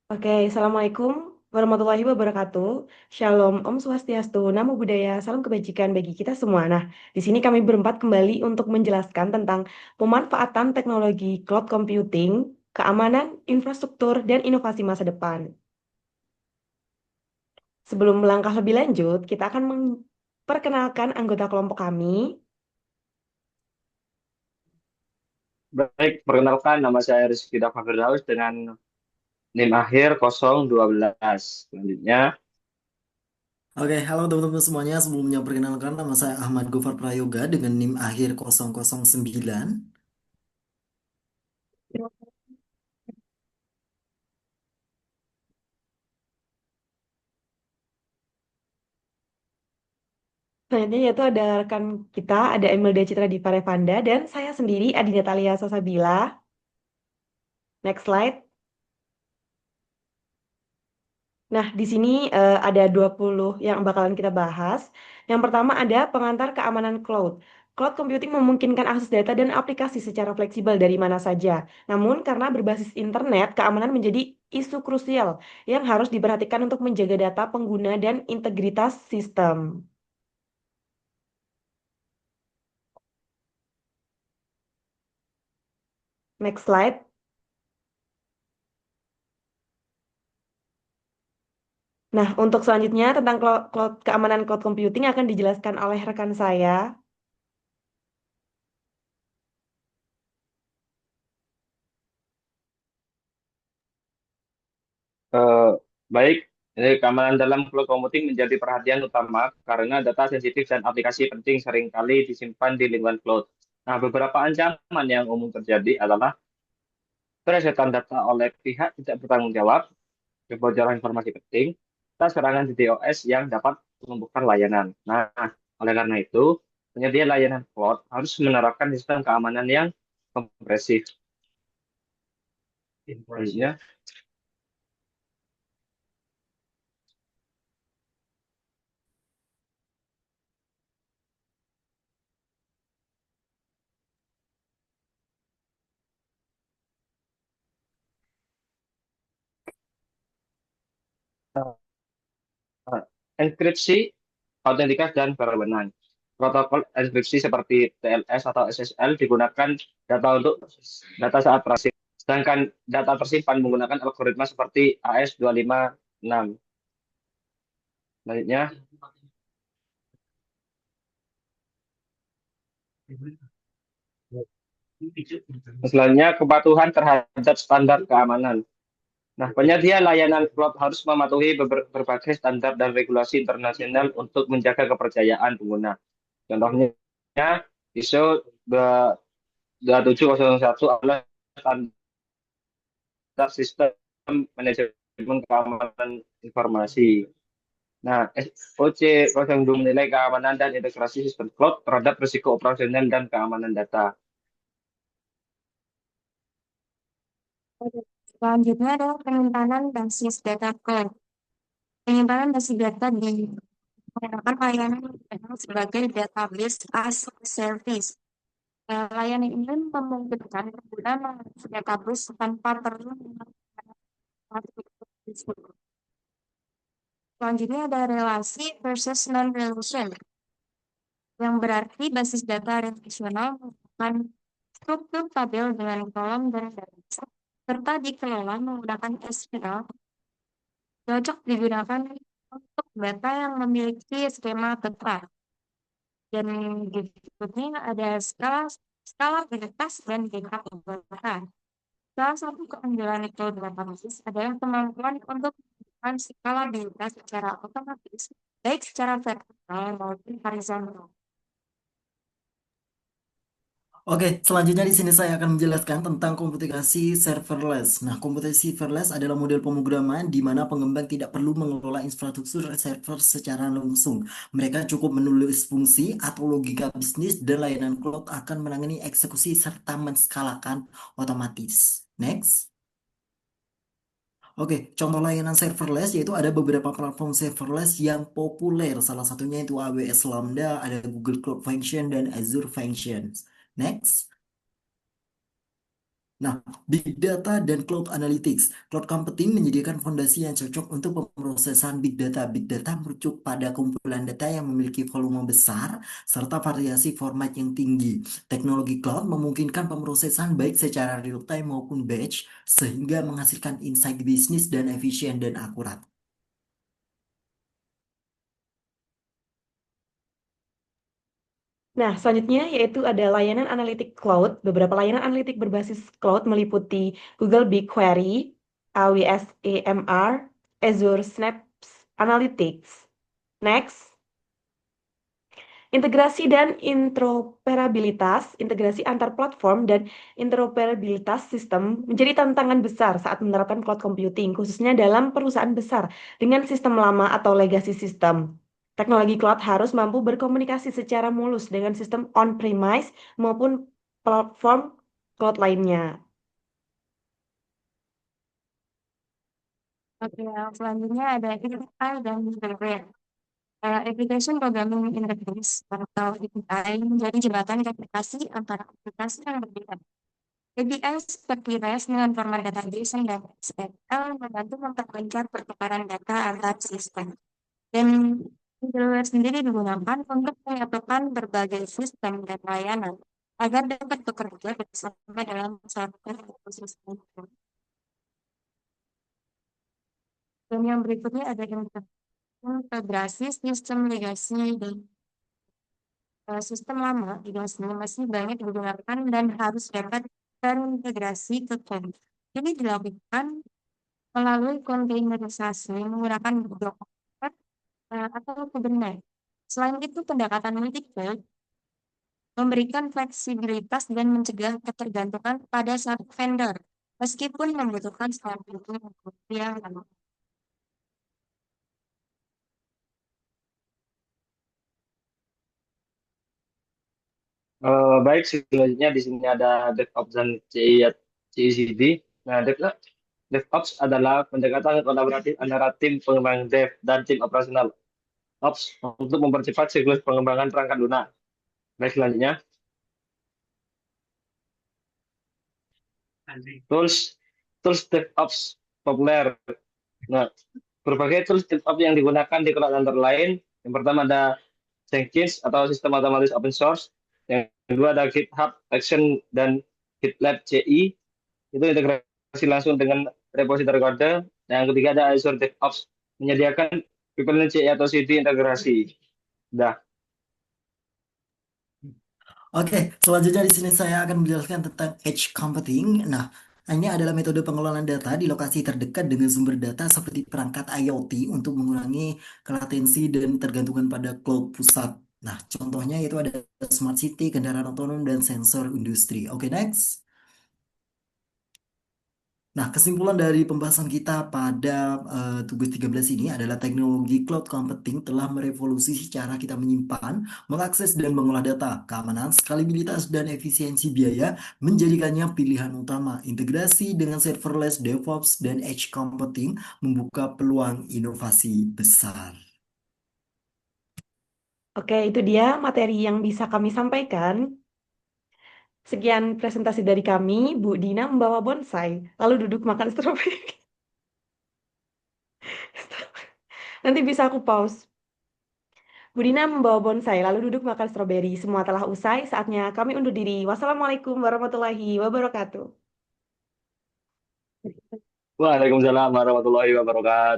Oke, Assalamualaikum warahmatullahi wabarakatuh. Shalom, Om Swastiastu, Namo Buddhaya, salam kebajikan bagi kita semua. Nah, di sini kami berempat kembali untuk menjelaskan tentang pemanfaatan teknologi cloud computing, keamanan, infrastruktur, dan inovasi masa depan. Sebelum melangkah lebih lanjut, kita akan memperkenalkan anggota kelompok kami. Baik, perkenalkan nama saya Rizky Dafa Firdaus dengan NIM akhir 012. Selanjutnya, Oke, halo teman-teman semuanya. Sebelumnya perkenalkan nama saya Ahmad Gofar Prayoga dengan NIM akhir 009. Selanjutnya yaitu ada rekan kita, ada Imelda Citra Diva Revanda, dan saya sendiri, Adinda Talia Sasabila. Next slide. Nah, di sini ada 20 yang bakalan kita bahas. Yang pertama ada pengantar keamanan cloud. Cloud computing memungkinkan akses data dan aplikasi secara fleksibel dari mana saja. Namun, karena berbasis internet, keamanan menjadi isu krusial yang harus diperhatikan untuk menjaga data pengguna dan integritas sistem. Next slide. Nah, untuk selanjutnya tentang keamanan cloud computing akan dijelaskan oleh rekan saya. eh, baik, ini keamanan dalam cloud computing menjadi perhatian utama karena data sensitif dan aplikasi penting seringkali disimpan di lingkungan cloud. Nah, beberapa ancaman yang umum terjadi adalah peresetan data oleh pihak tidak bertanggung jawab, kebocoran informasi penting, serta serangan DDoS yang dapat melumpuhkan layanan. Nah, oleh karena itu, penyedia layanan cloud harus menerapkan sistem keamanan yang kompresif. Intinya, eh, enkripsi, autentikasi, dan keamanan. Protokol enkripsi seperti TLS atau SSL digunakan data saat transaksi. Sedangkan data tersimpan menggunakan algoritma seperti AS256. Selanjutnya, selanjutnya kepatuhan terhadap standar keamanan. Nah, penyedia layanan cloud harus mematuhi berbagai standar dan regulasi internasional untuk menjaga kepercayaan pengguna. Contohnya, ISO 27001 adalah standar sistem manajemen keamanan informasi. Nah, SOC 02 menilai keamanan dan integrasi sistem cloud terhadap risiko operasional dan keamanan data. Selanjutnya adalah penyimpanan basis data cloud. Penyimpanan basis data di menggunakan layanan yang dikenal sebagai database as a service. Layanan ini memungkinkan pengguna mengakses database tanpa perlu menggunakan aplikasi. Selanjutnya ada relasi versus non-relation, yang berarti basis data relasional merupakan struktur tabel dengan kolom dan data serta dikelola menggunakan SQL, cocok digunakan untuk data yang memiliki skema tepat. Dan berikutnya ada skalabilitas dan tingkat keberatan. Salah satu keunggulan cloud database adalah kemampuan untuk melakukan skalabilitas secara otomatis, baik secara vertikal maupun horizontal. Oke, selanjutnya di sini saya akan menjelaskan tentang komputasi serverless. Nah, komputasi serverless adalah model pemrograman di mana pengembang tidak perlu mengelola infrastruktur server secara langsung. Mereka cukup menulis fungsi atau logika bisnis dan layanan cloud akan menangani eksekusi serta menskalakan otomatis. Next. Oke, contoh layanan serverless yaitu ada beberapa platform serverless yang populer. Salah satunya itu AWS Lambda, ada Google Cloud Function, dan Azure Functions. Next. Nah, Big Data dan Cloud Analytics. Cloud Computing menyediakan fondasi yang cocok untuk pemrosesan Big Data. Big Data merujuk pada kumpulan data yang memiliki volume besar serta variasi format yang tinggi. Teknologi cloud memungkinkan pemrosesan baik secara real-time maupun batch, sehingga menghasilkan insight bisnis dan efisien dan akurat. Nah, selanjutnya yaitu ada layanan analitik cloud. Beberapa layanan analitik berbasis cloud meliputi Google BigQuery, AWS EMR, Azure Synapse Analytics. Next, integrasi dan integrasi antar platform dan interoperabilitas sistem menjadi tantangan besar saat menerapkan cloud computing, khususnya dalam perusahaan besar dengan sistem lama atau legacy system. Teknologi cloud harus mampu berkomunikasi secara mulus dengan sistem on-premise maupun platform cloud lainnya. Oke, yang selanjutnya ada API dan middleware. Application Programming Interface atau API menjadi jembatan komunikasi antara aplikasi yang berbeda. API seperti REST dengan format database dan SQL membantu memperlancar pertukaran data antar sistem. Dan middleware sendiri digunakan untuk menyatukan berbagai sistem dan layanan agar dapat bekerja bersama dalam satu ekosistem. Dan yang berikutnya ada integrasi sistem legasi dan sistem lama juga masih banyak digunakan dan harus dapat terintegrasi ke cloud. Ini dilakukan melalui kontainerisasi menggunakan Docker atau Kubernetes. Selain itu, pendekatan multi-cloud memberikan fleksibilitas dan mencegah ketergantungan pada satu vendor, meskipun membutuhkan stabilitas yang lama. Baik, selanjutnya di sini ada DevOps dan CI/CD. Nah, DevOps adalah pendekatan kolaboratif antara tim pengembang dev dan tim operasional Ops untuk mempercepat siklus pengembangan perangkat lunak. Baik, selanjutnya tools tools DevOps populer. Nah, berbagai tools DevOps yang digunakan di cloud antara lain. Yang pertama ada Jenkins atau sistem otomatis open source. Yang kedua ada GitHub Action dan GitLab CI. Itu integrasi langsung dengan repository kode. Yang ketiga ada Azure DevOps menyediakan pipeline CI atau CD integrasi. Dah. Oke, selanjutnya di sini saya akan menjelaskan tentang edge computing. Nah, ini adalah metode pengelolaan data di lokasi terdekat dengan sumber data seperti perangkat IoT untuk mengurangi latensi dan tergantungan pada cloud pusat. Nah, contohnya itu ada smart city, kendaraan otonom, dan sensor industri. Oke, next. Nah, kesimpulan dari pembahasan kita pada tugas 13 ini adalah teknologi cloud computing telah merevolusi cara kita menyimpan, mengakses, dan mengolah data. Keamanan, skalabilitas, dan efisiensi biaya menjadikannya pilihan utama. Integrasi dengan serverless, DevOps, dan edge computing membuka peluang inovasi besar. Oke, itu dia materi yang bisa kami sampaikan. Sekian presentasi dari kami. Bu Dina membawa bonsai, lalu duduk makan stroberi. Nanti bisa aku pause. Bu Dina membawa bonsai, lalu duduk makan stroberi. Semua telah usai, saatnya kami undur diri. Wassalamualaikum warahmatullahi wabarakatuh. Waalaikumsalam warahmatullahi wabarakatuh.